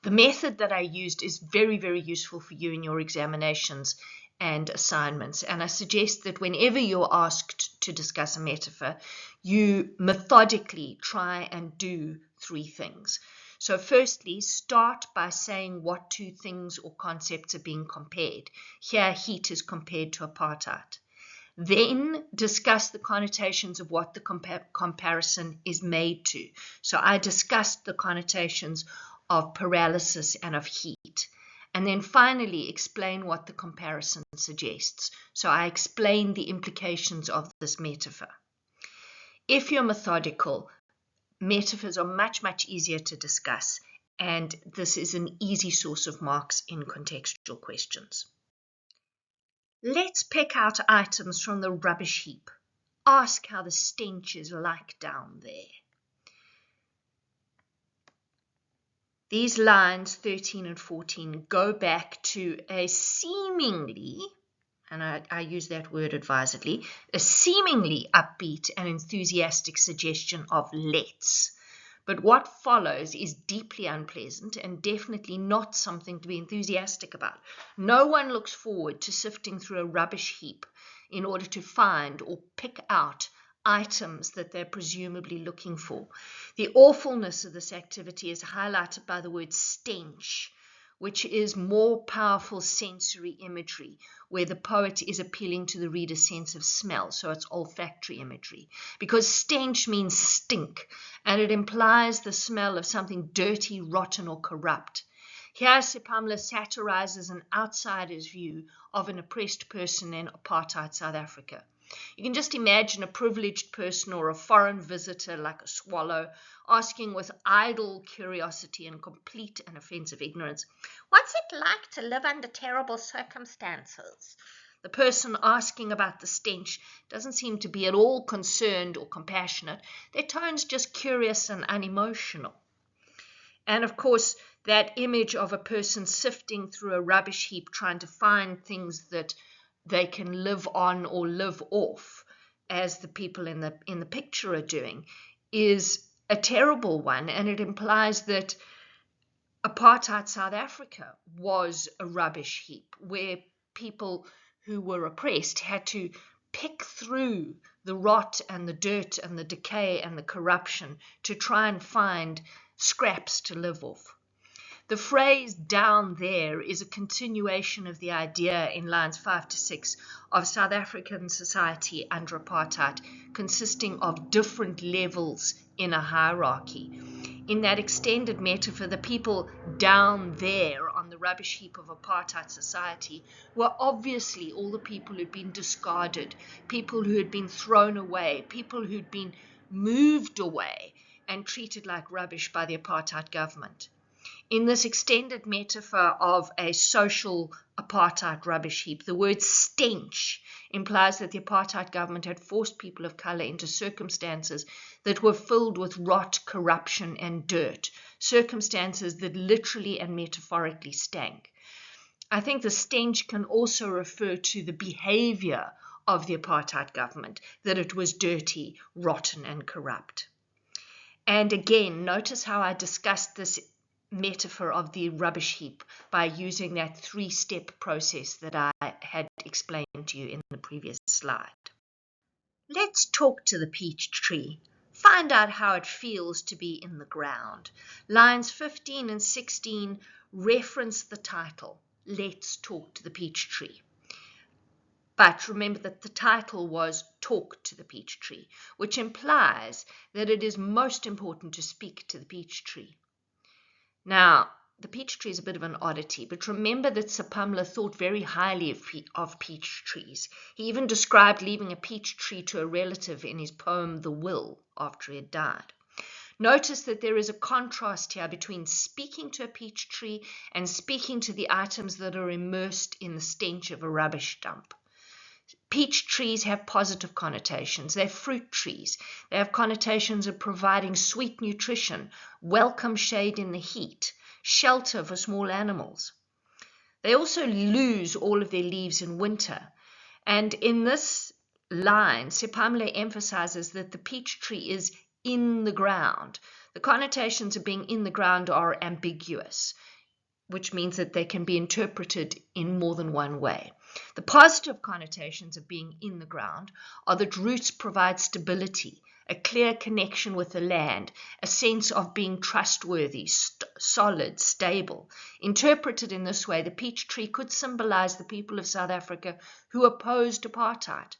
[SPEAKER 1] The method that I used is very, very useful for you in your examinations and assignments. And I suggest that whenever you're asked to discuss a metaphor, you methodically try and do three things. So firstly, start by saying what two things or concepts are being compared. Here, heat is compared to apartheid. Then discuss the connotations of what the comparison is made to. So I discussed the connotations of paralysis and of heat. And then finally explain what the comparison suggests. So I explain the implications of this metaphor. If you're methodical, metaphors are much, much easier to discuss, and this is an easy source of marks in contextual questions. Let's pick out items from the rubbish heap. Ask how the stench is like down there. These lines 13 and 14 go back to a seemingly, and I use that word advisedly, a seemingly upbeat and enthusiastic suggestion of let's. But what follows is deeply unpleasant and definitely not something to be enthusiastic about. No one looks forward to sifting through a rubbish heap in order to find or pick out items that they're presumably looking for. The awfulness of this activity is highlighted by the word stench, which is more powerful sensory imagery, where the poet is appealing to the reader's sense of smell. So it's olfactory imagery, because stench means stink, and it implies the smell of something dirty, rotten, or corrupt. Here, Sepamla satirizes an outsider's view of an oppressed person in apartheid South Africa. You can just imagine a privileged person or a foreign visitor like a swallow asking with idle curiosity and complete and offensive ignorance, "What's it like to live under terrible circumstances?" The person asking about the stench doesn't seem to be at all concerned or compassionate. Their tone's just curious and unemotional. And of course, that image of a person sifting through a rubbish heap trying to find things that they can live on or live off, as the people in the picture are doing, is a terrible one, and it implies that apartheid South Africa was a rubbish heap where people who were oppressed had to pick through the rot and the dirt and the decay and the corruption to try and find scraps to live off. The phrase "down there" is a continuation of the idea in lines 5 to 6 of South African society under apartheid, consisting of different levels in a hierarchy. In that extended metaphor, the people down there on the rubbish heap of apartheid society were obviously all the people who'd been discarded, people who had been thrown away, people who'd been moved away and treated like rubbish by the apartheid government. In this extended metaphor of a social apartheid rubbish heap, the word stench implies that the apartheid government had forced people of color into circumstances that were filled with rot, corruption, and dirt, circumstances that literally and metaphorically stank. I think the stench can also refer to the behavior of the apartheid government, that it was dirty, rotten, and corrupt. And again, notice how I discussed this metaphor of the rubbish heap by using that three-step process that I had explained to you in the previous slide. Let's talk to the peach tree. Find out how it feels to be in the ground. Lines 15 and 16 reference the title, Let's Talk to the Peach Tree. But remember that the title was Talk to the Peach Tree, which implies that it is most important to speak to the peach tree. Now, the peach tree is a bit of an oddity, but remember that Sepamla thought very highly of peach trees. He even described leaving a peach tree to a relative in his poem, The Will, after he had died. Notice that there is a contrast here between speaking to a peach tree and speaking to the items that are immersed in the stench of a rubbish dump. Peach trees have positive connotations. They're fruit trees. They have connotations of providing sweet nutrition, welcome shade in the heat, shelter for small animals. They also lose all of their leaves in winter. And in this line, Sepamla emphasizes that the peach tree is in the ground. The connotations of being in the ground are ambiguous, which means that they can be interpreted in more than one way. The positive connotations of being in the ground are that roots provide stability, a clear connection with the land, a sense of being trustworthy, solid, stable. Interpreted in this way, the peach tree could symbolize the people of South Africa who opposed apartheid.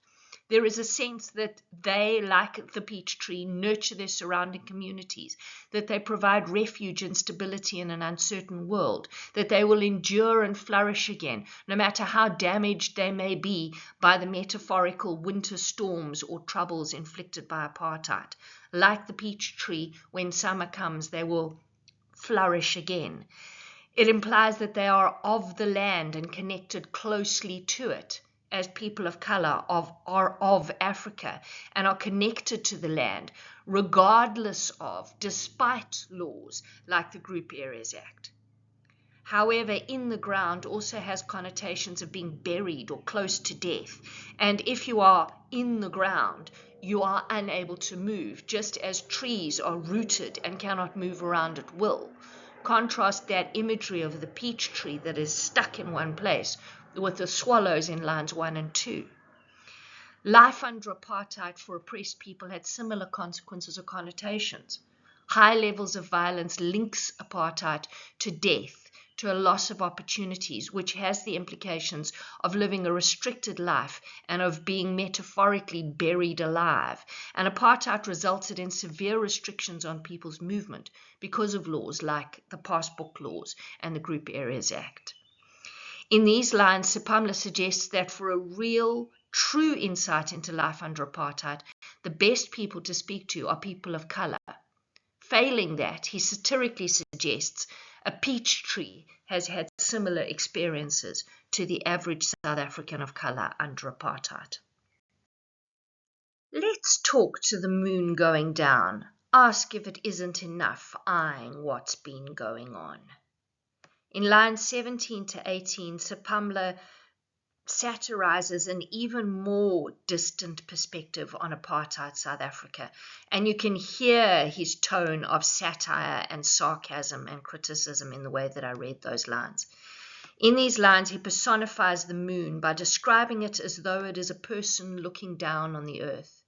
[SPEAKER 1] There is a sense that they, like the peach tree, nurture their surrounding communities, that they provide refuge and stability in an uncertain world, that they will endure and flourish again, no matter how damaged they may be by the metaphorical winter storms or troubles inflicted by apartheid. Like the peach tree, when summer comes, they will flourish again. It implies that they are of the land and connected closely to it, as people of color are of Africa and are connected to the land, regardless of, despite laws like the Group Areas Act. However, in the ground also has connotations of being buried or close to death. And if you are in the ground, you are unable to move, just as trees are rooted and cannot move around at will. Contrast that imagery of the peach tree that is stuck in one place with the swallows in lines 1 and 2. Life under apartheid for oppressed people had similar consequences or connotations. High levels of violence links apartheid to death, to a loss of opportunities, which has the implications of living a restricted life and of being metaphorically buried alive. And apartheid resulted in severe restrictions on people's movement because of laws like the Passport Laws and the Group Areas Act. In these lines, Sepamla suggests that for a real, true insight into life under apartheid, the best people to speak to are people of colour. Failing that, he satirically suggests a peach tree has had similar experiences to the average South African of colour under apartheid. Let's talk to the moon going down. Ask if it isn't enough eyeing what's been going on. In lines 17 to 18, Sepamla satirizes an even more distant perspective on apartheid South Africa, and you can hear his tone of satire and sarcasm and criticism in the way that I read those lines. In these lines, he personifies the moon by describing it as though it is a person looking down on the earth.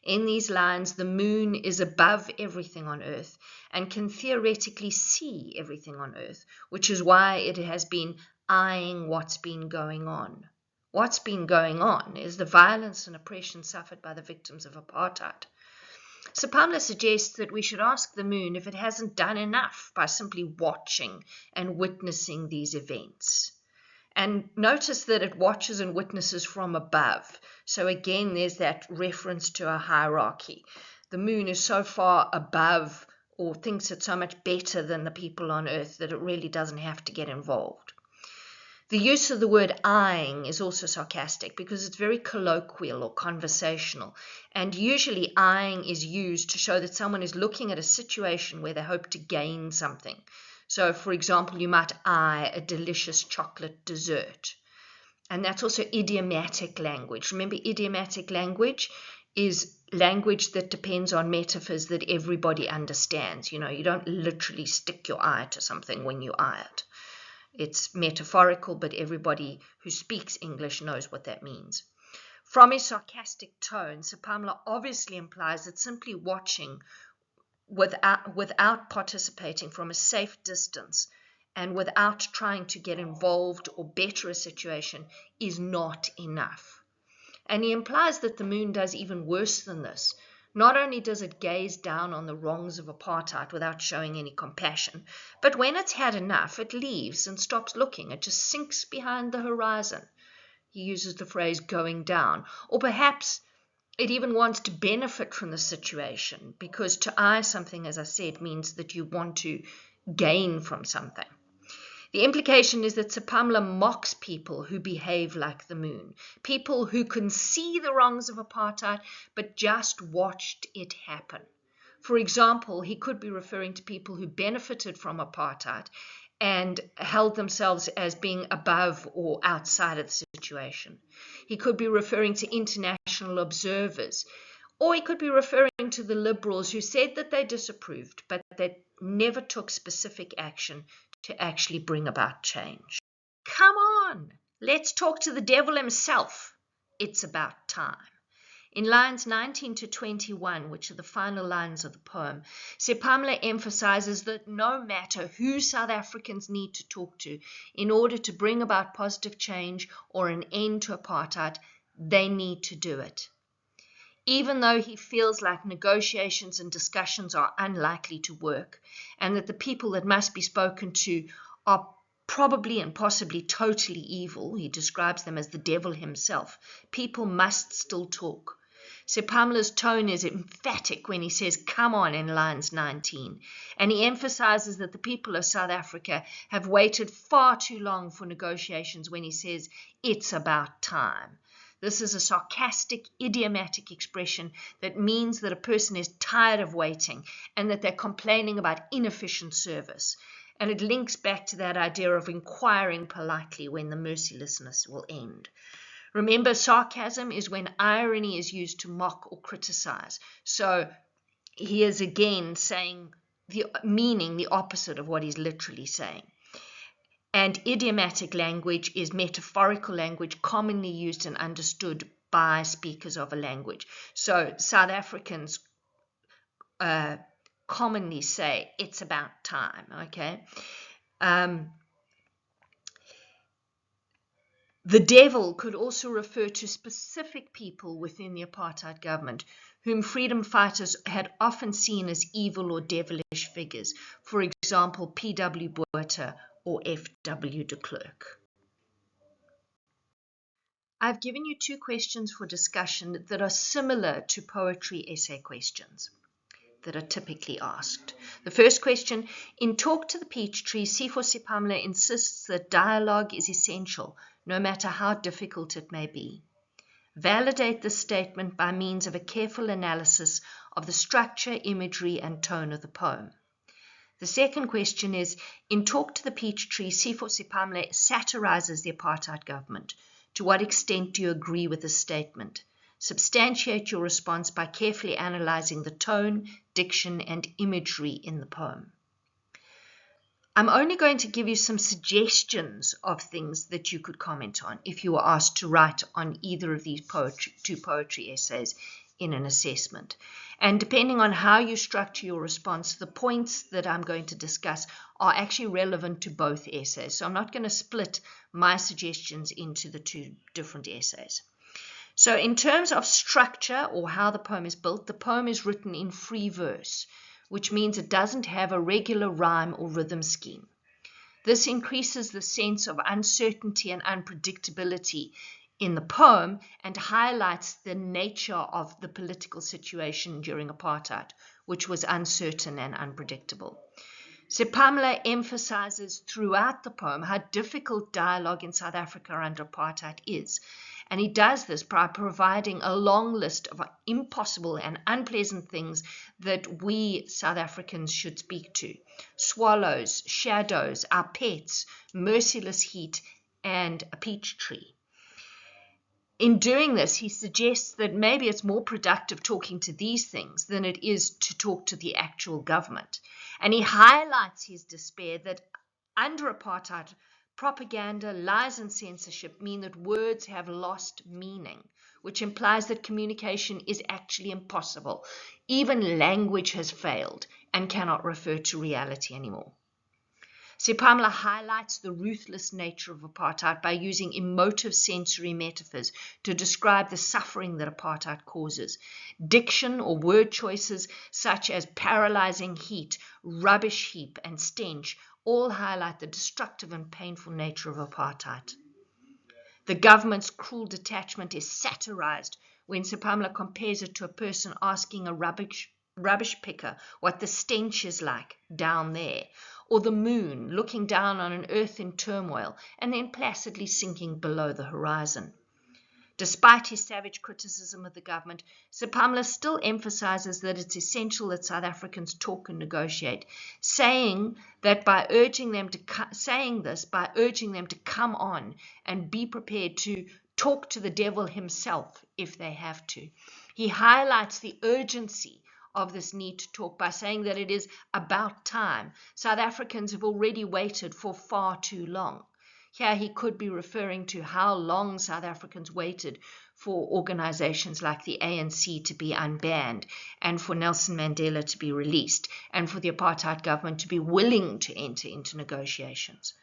[SPEAKER 1] In these lines, the moon is above everything on earth and can theoretically see everything on earth, which is why it has been eyeing what's been going on. What's been going on is the violence and oppression suffered by the victims of apartheid. Sepamla suggests that we should ask the moon if it hasn't done enough by simply watching and witnessing these events. And notice that it watches and witnesses from above. So again, there's that reference to a hierarchy. The moon is so far above or thinks it's so much better than the people on earth that it really doesn't have to get involved. The use of the word eyeing is also sarcastic because it's very colloquial or conversational, and usually eyeing is used to show that someone is looking at a situation where they hope to gain something. So, for example, you might eye a delicious chocolate dessert. And that's also idiomatic language. Remember, idiomatic language is language that depends on metaphors that everybody understands. You know, you don't literally stick your eye to something when you eye it. It's metaphorical, but everybody who speaks English knows what that means. From his sarcastic tone, Sepamla obviously implies that simply watching without participating from a safe distance and without trying to get involved or better a situation is not enough. And he implies that the moon does even worse than this. Not only does it gaze down on the wrongs of apartheid without showing any compassion, but when it's had enough, it leaves and stops looking. It just sinks behind the horizon. He uses the phrase going down. Or perhaps it even wants to benefit from the situation, because to eye something, as I said, means that you want to gain from something. The implication is that Sepamla mocks people who behave like the moon, people who can see the wrongs of apartheid but just watched it happen. For example, he could be referring to people who benefited from apartheid and held themselves as being above or outside of the situation. He could be referring to international observers, or he could be referring to the liberals who said that they disapproved, but that never took specific action to actually bring about change. Come on, let's talk to the devil himself. It's about time. In lines 19 to 21, which are the final lines of the poem, Sepamla emphasizes that no matter who South Africans need to talk to in order to bring about positive change or an end to apartheid, they need to do it. Even though he feels like negotiations and discussions are unlikely to work, and that the people that must be spoken to are probably and possibly totally evil, he describes them as the devil himself, people must still talk. Sepamla's tone is emphatic when he says, come on, in lines 19, and he emphasizes that the people of South Africa have waited far too long for negotiations when he says, it's about time. This is a sarcastic, idiomatic expression that means that a person is tired of waiting and that they're complaining about inefficient service. And it links back to that idea of inquiring politely when the mercilessness will end. Remember, sarcasm is when irony is used to mock or criticize. So he is again saying meaning the opposite of what he's literally saying. And idiomatic language is metaphorical language commonly used and understood by speakers of a language. So South Africans commonly say it's about time, okay? The devil could also refer to specific people within the apartheid government whom freedom fighters had often seen as evil or devilish figures. For example, P.W. Botha or F.W. de Klerk. I've given you 2 questions for discussion that are similar to poetry essay questions that are typically asked. The first question, in Talk to the Peach Tree, Sipho Sepamla insists that dialogue is essential, no matter how difficult it may be. Validate this statement by means of a careful analysis of the structure, imagery, and tone of the poem. The second question is, in Talk to the Peach Tree, Sipho Sepamla satirizes the apartheid government. To what extent do you agree with this statement? Substantiate your response by carefully analyzing the tone, diction, and imagery in the poem. I'm only going to give you some suggestions of things that you could comment on if you were asked to write on either of these 2 poetry essays in an assessment. And depending on how you structure your response, the points that I'm going to discuss are actually relevant to both essays. So I'm not going to split my suggestions into the 2 different essays. So in terms of structure or how the poem is built, the poem is written in free verse, which means it doesn't have a regular rhyme or rhythm scheme. This increases the sense of uncertainty and unpredictability in the poem and highlights the nature of the political situation during apartheid, which was uncertain and unpredictable. Sepamla emphasizes throughout the poem how difficult dialogue in South Africa under apartheid is. And he does this by providing a long list of impossible and unpleasant things that we South Africans should speak to. Swallows, shadows, our pets, merciless heat, and a peach tree. In doing this, he suggests that maybe it's more productive talking to these things than it is to talk to the actual government. And he highlights his despair that under apartheid, propaganda, lies, and censorship mean that words have lost meaning, which implies that communication is actually impossible. Even language has failed and cannot refer to reality anymore. Sepamla highlights the ruthless nature of apartheid by using emotive sensory metaphors to describe the suffering that apartheid causes. Diction or word choices such as paralyzing heat, rubbish heap, and stench all highlight the destructive and painful nature of apartheid. The government's cruel detachment is satirized when Sepamla compares it to a person asking a rubbish picker what the stench is like down there, or the moon looking down on an earth in turmoil and then placidly sinking below the horizon. Despite his savage criticism of the government, Sepamla still emphasizes that it's essential that South Africans talk and negotiate, saying by urging them to come on and be prepared to talk to the devil himself if they have to. He highlights the urgency of this need to talk by saying that it is about time. South Africans have already waited for far too long. Here he could be referring to how long South Africans waited for organizations like the ANC to be unbanned and for Nelson Mandela to be released and for the apartheid government to be willing to enter into negotiations.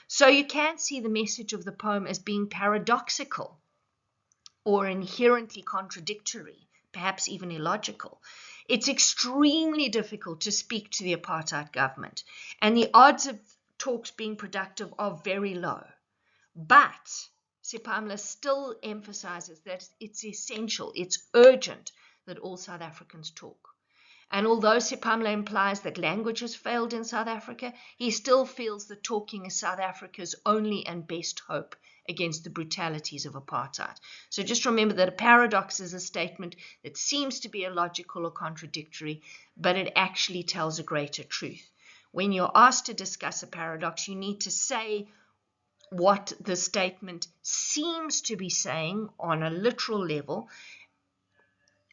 [SPEAKER 1] So you can see the message of the poem as being paradoxical or inherently contradictory, perhaps even illogical. It's extremely difficult to speak to the apartheid government, and the odds of talks being productive are very low. But Sepamla still emphasizes that it's essential, it's urgent that all South Africans talk. And although Sepamla implies that language has failed in South Africa, he still feels that talking is South Africa's only and best hope against the brutalities of apartheid. So just remember that a paradox is a statement that seems to be illogical or contradictory, but it actually tells a greater truth. When you're asked to discuss a paradox, you need to say what the statement seems to be saying on a literal level,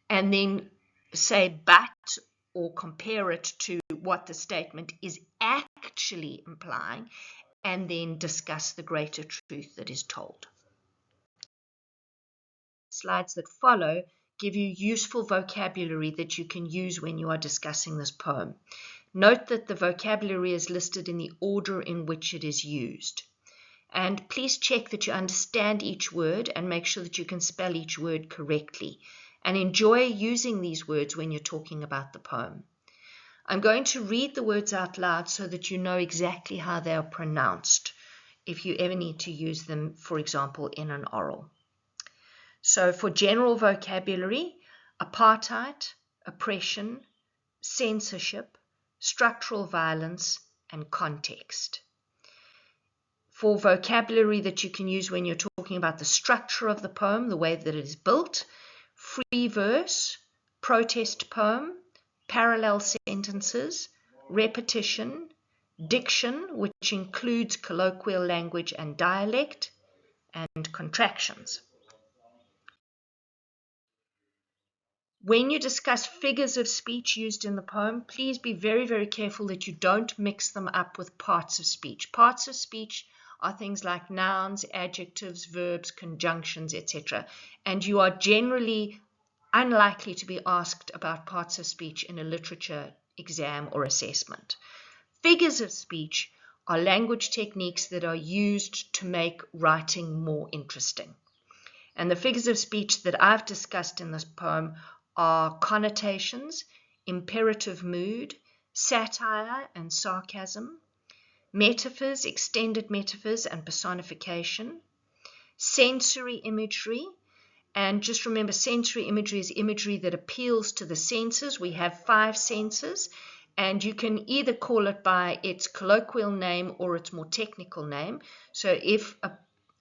[SPEAKER 1] and then say but or compare it to what the statement is actually implying, and then discuss the greater truth that is told. slides that follow give you useful vocabulary that you can use when you are discussing this poem. Note that the vocabulary is listed in the order in which it is used. And please check that you understand each word and make sure that you can spell each word correctly. And enjoy using these words when you're talking about the poem. I'm going to read the words out loud so that you know exactly how they are pronounced if you ever need to use them, for example, in an oral. So for general vocabulary, apartheid, oppression, censorship, structural violence, and context. For vocabulary that you can use when you're talking about the structure of the poem, the way that it is built, free verse, protest poem, parallel sentences, repetition, diction, which includes colloquial language and dialect, and contractions. When you discuss figures of speech used in the poem, please be very, very careful that you don't mix them up with parts of speech. Parts of speech are things like nouns, adjectives, verbs, conjunctions, etc. And you are generally unlikely to be asked about parts of speech in a literature exam or assessment. Figures of speech are language techniques that are used to make writing more interesting. And the figures of speech that I've discussed in this poem are connotations, imperative mood, satire and sarcasm, metaphors, extended metaphors and personification, sensory imagery. And just remember, sensory imagery is imagery that appeals to the senses. We have 5 senses, and you can either call it by its colloquial name or its more technical name. So if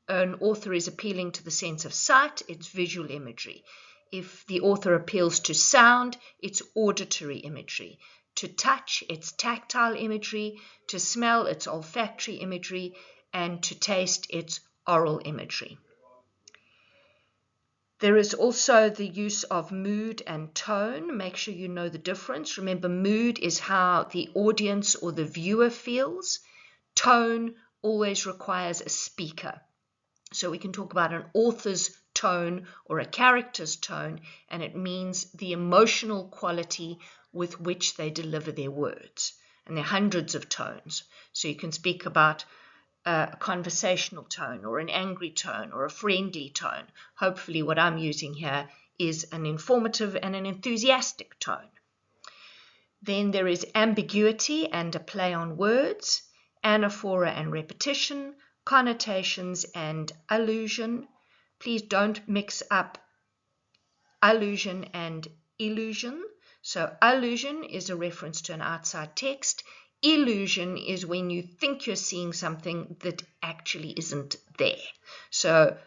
[SPEAKER 1] an author is appealing to the sense of sight, it's visual imagery. If the author appeals to sound, it's auditory imagery. To touch, it's tactile imagery. To smell, it's olfactory imagery. And to taste, it's oral imagery. There is also the use of mood and tone. Make sure you know the difference. Remember, mood is how the audience or the viewer feels. Tone always requires a speaker. So we can talk about an author's tone or a character's tone, and it means the emotional quality with which they deliver their words. And there are hundreds of tones. So you can speak about a conversational tone or an angry tone or a friendly tone. Hopefully what I'm using here is an informative and an enthusiastic tone. Then there is ambiguity and a play on words, anaphora and repetition, connotations and allusion. Please don't mix up allusion and illusion. So allusion is a reference to an outside text. Illusion is when you think you're seeing something that actually isn't there. So,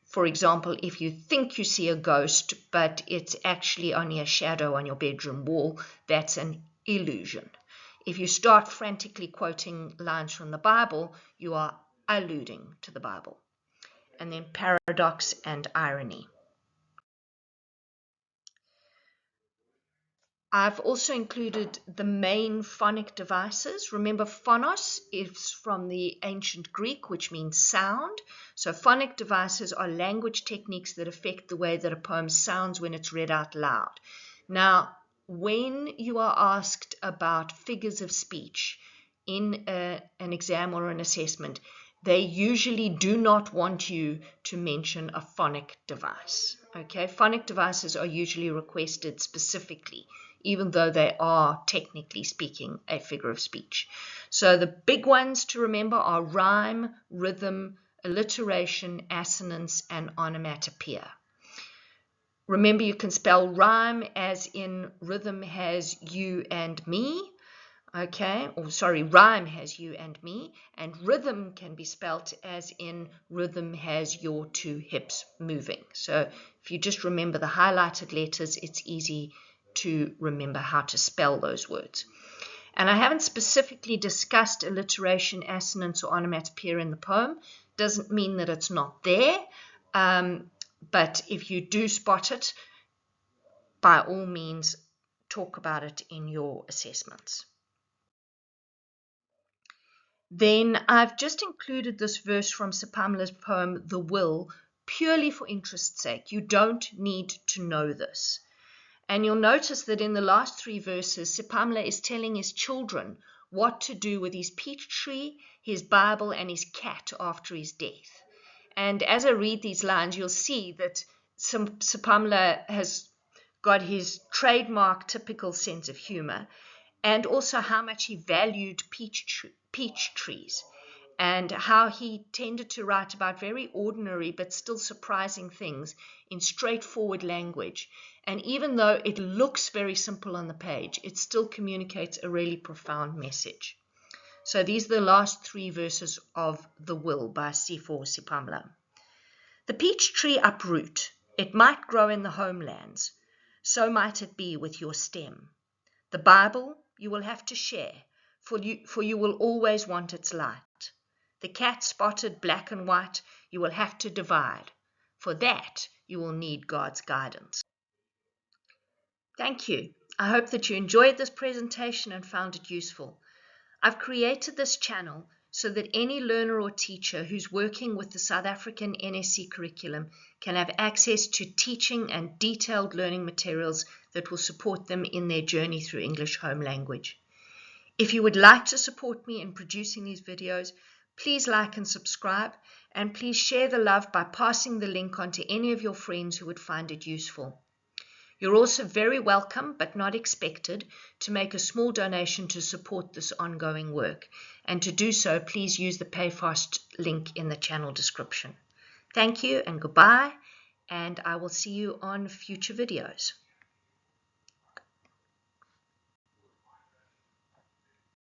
[SPEAKER 1] for example, if you think you see a ghost, but it's actually only a shadow on your bedroom wall, that's an illusion. If you start frantically quoting lines from the Bible, you are alluding to the Bible. And then paradox and irony. I've also included the main phonic devices. Remember, phonos is from the ancient Greek, which means sound. So phonic devices are language techniques that affect the way that a poem sounds when it's read out loud. Now, when you are asked about figures of speech in an exam or an assessment, they usually do not want you to mention a phonic device. Okay, phonic devices are usually requested specifically, even though they are technically speaking a figure of speech. So the big ones to remember are rhyme, rhythm, alliteration, assonance, and onomatopoeia. Remember, you can spell rhyme as in rhythm has you and me. Okay, or sorry, rhyme has you and me, and rhythm can be spelt as in rhythm has your 2 hips moving. So if you just remember the highlighted letters, it's easy to remember how to spell those words. And I haven't specifically discussed alliteration, assonance, or onomatopoeia in the poem. Doesn't mean that it's not there, but if you do spot it, by all means, talk about it in your assessments. Then I've just included this verse from Sepamla's poem, The Will, purely for interest's sake. You don't need to know this. And you'll notice that in the last 3 verses, Sepamla is telling his children what to do with his peach tree, his Bible, and his cat after his death. And as I read these lines, you'll see that Sepamla has got his trademark typical sense of humor, and also how much he valued peach trees, and how he tended to write about very ordinary but still surprising things in straightforward language. And even though it looks very simple on the page, it still communicates a really profound message. So these are the last 3 verses of The Will by Sipho Sepamla. The peach tree uproot, it might grow in the homelands, so might it be with your stem. The Bible you will have to share, for you will always want its light. The cat spotted black and white you will have to divide. For that you will need God's guidance. Thank you. I hope that you enjoyed this presentation and found it useful. I've created this channel so that any learner or teacher who's working with the South African NSC curriculum can have access to teaching and detailed learning materials that will support them in their journey through English home language. If you would like to support me in producing these videos, please like and subscribe, and please share the love by passing the link on to any of your friends who would find it useful. You're also very welcome, but not expected, to make a small donation to support this ongoing work. And to do so, please use the PayFast link in the channel description. Thank you and goodbye, and I will see you on future videos.